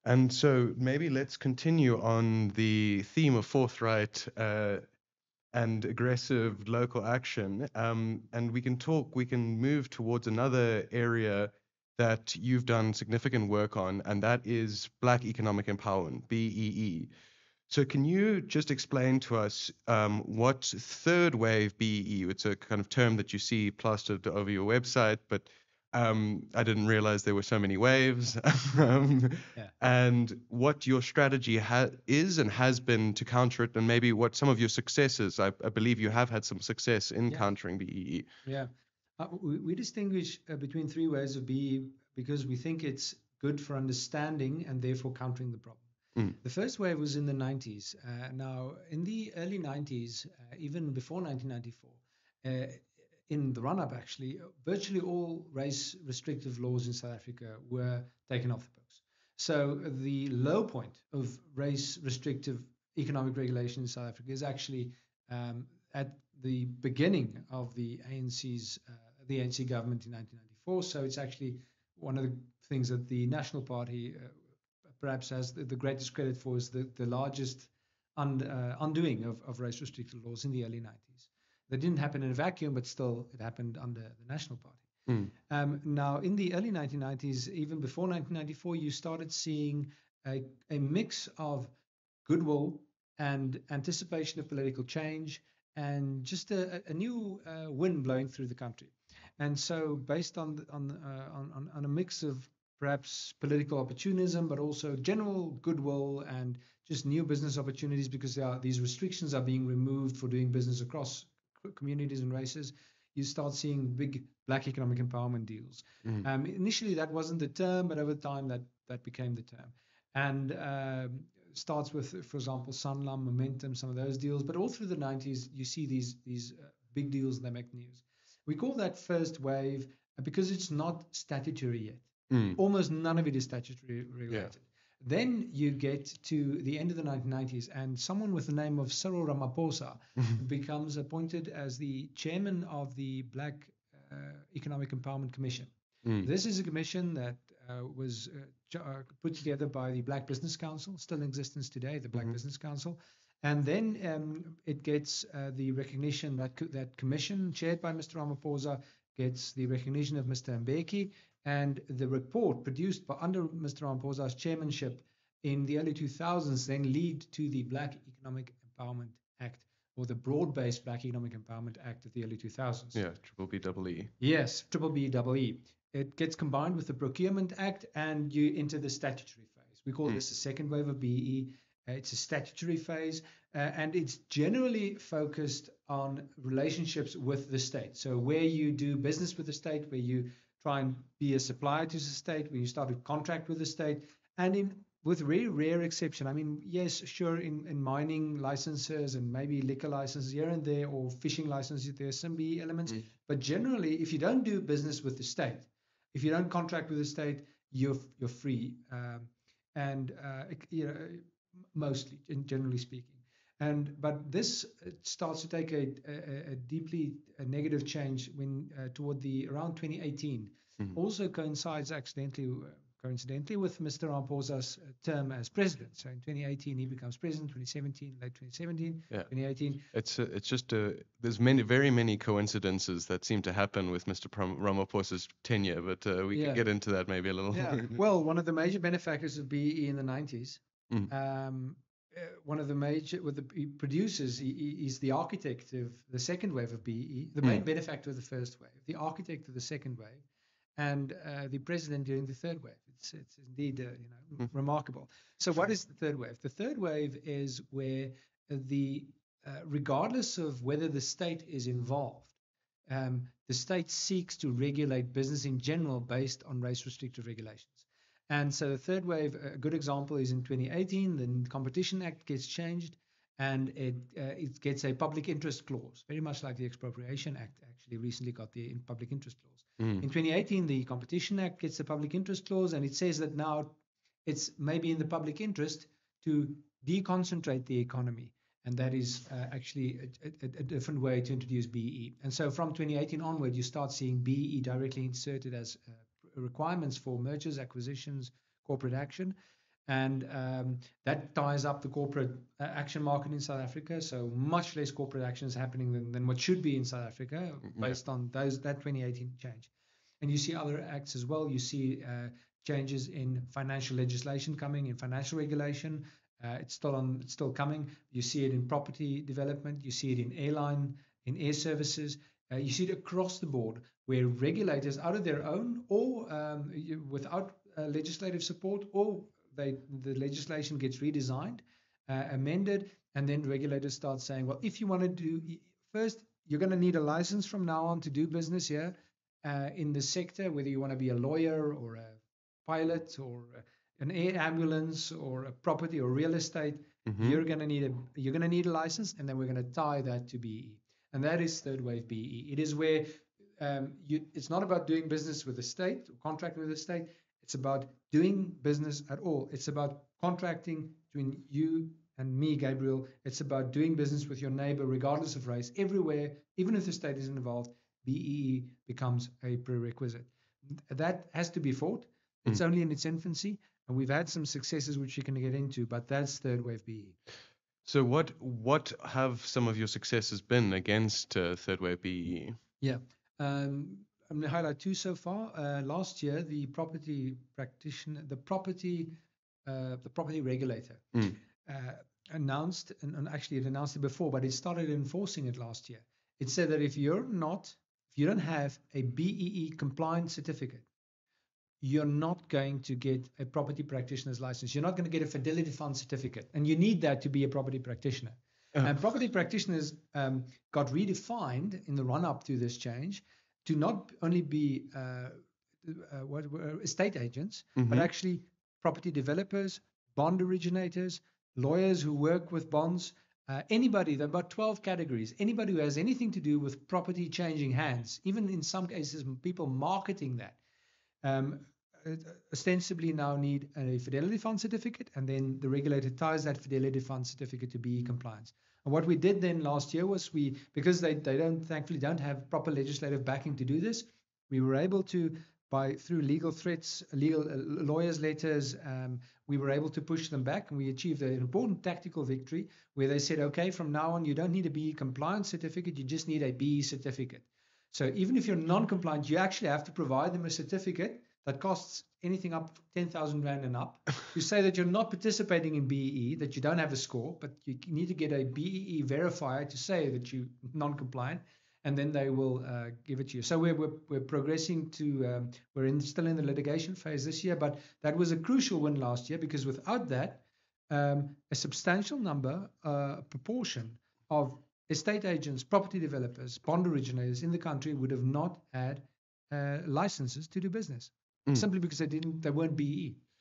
And so maybe let's continue on the theme of forthright and aggressive local action. And we can move towards another area that you've done significant work on, and that is Black Economic Empowerment, BEE. So can you just explain to us what third wave BEE, it's a kind of term that you see plastered over your website, but I didn't realize there were so many waves, um, Yeah. and what your strategy is and has been to counter it, and maybe what some of your successes, I believe you have had some success in Yeah. countering BEE. Yeah. We distinguish between three ways of BE because we think it's good for understanding and therefore countering the problem. Mm, The first wave was in the 90s. Now, in the early 90s, even before 1994, uh, in the run up actually, virtually all race restrictive laws in South Africa were taken off the books. So the low point of race restrictive economic regulation in South Africa is actually at the beginning of the ANC government in 1994. So it's actually one of the things that the National Party perhaps has the greatest credit for is the largest undoing of race restrictive laws in the early 90s. That didn't happen in a vacuum, but still it happened under the National Party. mm, Now, in the early 1990s, even before 1994, you started seeing a mix of goodwill and anticipation of political change and just a new wind blowing through the country. And so, based on a mix of perhaps political opportunism, but also general goodwill and just new business opportunities, because these restrictions are being removed for doing business across communities and races, you start seeing big Black economic empowerment deals. mm, Initially, that wasn't the term, but over time, that became the term. And starts with, for example, Sanlam, Momentum, some of those deals. But all through the 90s, you see these big deals that make news. We call that first wave because it's not statutory yet. mm, Almost none of it is statutory yeah. related. Then you get to the end of the 1990s, and someone with the name of Cyril Ramaphosa becomes appointed as the chairman of the Black Economic Empowerment Commission. Mm, This is a commission that was put together by the Black Business Council, still in existence today, the Black mhm, Business Council. And then it gets the recognition that commission chaired by Mr. Ramaphosa gets the recognition of Mr. Mbeki, and the report produced under Mr. Ramaphosa's chairmanship in the early 2000s then lead to the Black Economic Empowerment Act, or the Broad-Based Black Economic Empowerment Act of the early 2000s. yeah, triple B double E. Yes, triple B double E. It gets combined with the Procurement Act and you enter the statutory phase. We call Mm, this the second wave of BE. It's a statutory phase and it's generally focused on relationships with the state. So, where you do business with the state, where you try and be a supplier to the state, where you start to contract with the state, and with very rare exception. I mean, yes, sure, in mining licenses and maybe liquor licenses here and there, or fishing licenses, there's some BE elements. mm, But generally, if you don't do business with the state, if you don't contract with the state, you're free, and you know, mostly, generally speaking. And but this starts to take a deeply negative change when toward the around 2018. mm, Also coincidentally with Mr. Ramaphosa's term as president. So in 2018 he becomes president. 2017, late 2017, yeah. 2018. It's just there's many very many coincidences that seem to happen with Mr. Ramaphosa's tenure, but we could Yeah. get into that maybe a little. Yeah. Well, one of the major benefactors of BE in the 90s, Mm, um, one of the major with the producers, he's the architect of the second wave of BE, the main mm, benefactor of the first wave, the architect of the second wave, and the president during the third wave. It's indeed mm, remarkable. So, what is the third wave? The third wave is where the regardless of whether the state is involved, the state seeks to regulate business in general based on race restrictive regulations. And so the third wave, a good example is in 2018, the Competition Act gets changed and it gets a public interest clause, very much like the Expropriation Act actually recently got the public interest clause. mm, In 2018, the Competition Act gets the public interest clause, and it says that now it's maybe in the public interest to deconcentrate the economy, and that is actually a different way to introduce BE. And so from 2018 onward, you start seeing BE directly inserted as requirements for mergers, acquisitions, corporate action. And that ties up the corporate action market in South Africa. So much less corporate action is happening than what should be in South Africa based on that 2018 change. And you see other acts as well. You see changes in financial legislation coming, in financial regulation. It's still coming. You see it in property development. You see it in air services. You see it across the board, where regulators, out of their own or without legislative support, or the legislation gets redesigned, amended, and then regulators start saying, well, if you want to do first, you're going to need a license from now on to do business here in the sector, whether you want to be a lawyer or a pilot or an air ambulance or a property or real estate. You're going to need a license, and then we're going to tie that to BEE, and that is third wave BEE. It is where it's not about doing business with the state or contracting with the state. It's about doing business at all. It's about contracting between you and me, Gabriel. It's about doing business with your neighbor, regardless of race, everywhere, even if the state is involved. BEE becomes a prerequisite. That has to be fought. It's only in its infancy, and we've had some successes which you can get into, but that's third wave BEE. So what have some of your successes been against third wave BEE? Yeah. I'm going to highlight two so far. Last year, the property regulator announced, and actually it announced it before, but it started enforcing it last year. It said that if you don't have a BEE compliant certificate, you're not going to get a property practitioner's license. You're not going to get a Fidelity Fund certificate, and you need that to be a property practitioner. And property practitioners got redefined in the run-up to this change to not only be estate agents, but actually property developers, bond originators, lawyers who work with bonds, anybody. There are about 12 categories. Anybody who has anything to do with property changing hands, even in some cases people marketing that, ostensibly now need a Fidelity Fund certificate, and then the regulator ties that Fidelity Fund certificate to BEE compliance. And what we did then last year was because they thankfully don't have proper legislative backing to do this, we were able to, through legal threats, legal lawyers' letters, we were able to push them back, and we achieved an important tactical victory where they said, okay, from now on you don't need a BEE compliance certificate, you just need a BEE certificate. So even if you're non-compliant, you actually have to provide them a certificate that costs anything up 10,000 Rand and up. You say that you're not participating in BEE, that you don't have a score, but you need to get a BEE verifier to say that you're non-compliant, and then they will give it to you. So we're progressing to, still in the litigation phase this year, but that was a crucial win last year, because without that, a substantial proportion of estate agents, property developers, bond originators in the country would have not had licenses to do business. Simply because they weren't BEE.